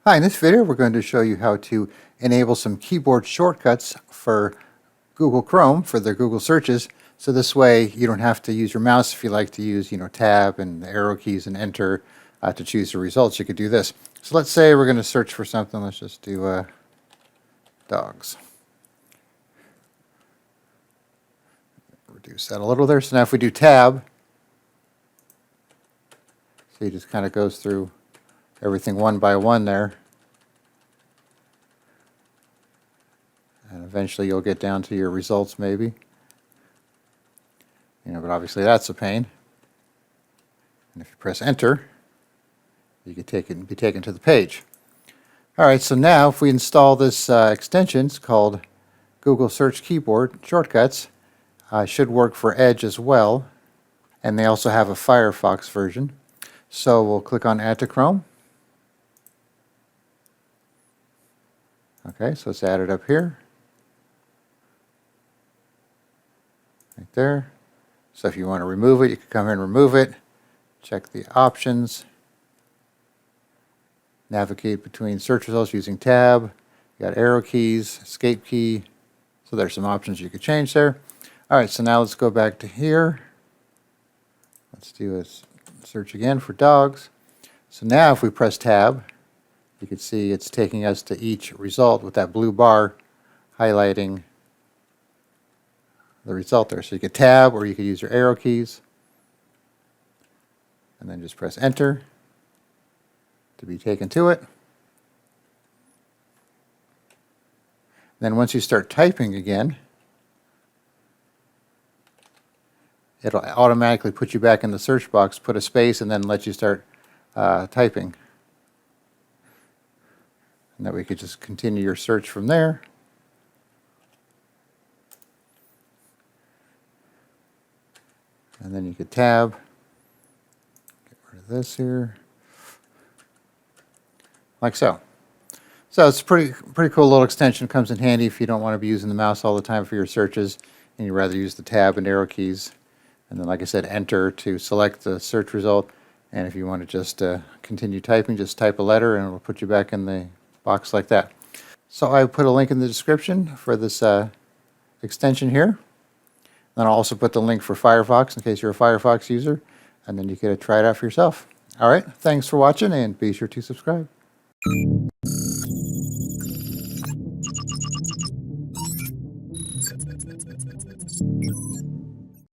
Hi, in this video we're going to show you how to enable some keyboard shortcuts for Google Chrome for the Google searches. So this way you don't have to use your mouse if you like to use, tab and the arrow keys and enter to choose the results. You could do this. So let's say we're going to search for something. Let's just do dogs. Reduce that a little there. So now if we do tab, so it just kind of goes through everything one by one there. And eventually you'll get down to your results maybe. But obviously that's a pain. And if you press enter, you can be taken to the page. Alright, so now if we install this extension, it's called Google Search Keyboard Shortcuts. Should work for Edge as well. And they also have a Firefox version. So we'll click on Add to Chrome. Okay, so it's added up here. Right there. So if you want to remove it, you can come here and remove it. Check the options. Navigate between search results using tab. You got arrow keys, escape key. So there's some options you could change there. Alright, so now let's go back to here. Let's do a search again for dogs. So now if we press tab, you can see it's taking us to each result with that blue bar highlighting the result there. So you could tab or you could use your arrow keys and then just press enter to be taken to it. Then once you start typing again, it'll automatically put you back in the search box, put a space, and then let you start typing. And that we could just continue your search from there. And then you could tab. Get rid of this here. Like so. So it's a pretty cool little extension. Comes in handy if you don't want to be using the mouse all the time for your searches and you'd rather use the tab and arrow keys. And then, like I said, enter to select the search result. And if you want to just continue typing, just type a letter and it'll put you back in the box like that. So I put a link in the description for this extension here. Then I'll also put the link for Firefox in case you're a Firefox user. And then you can try it out for yourself. All right, thanks for watching and be sure to subscribe.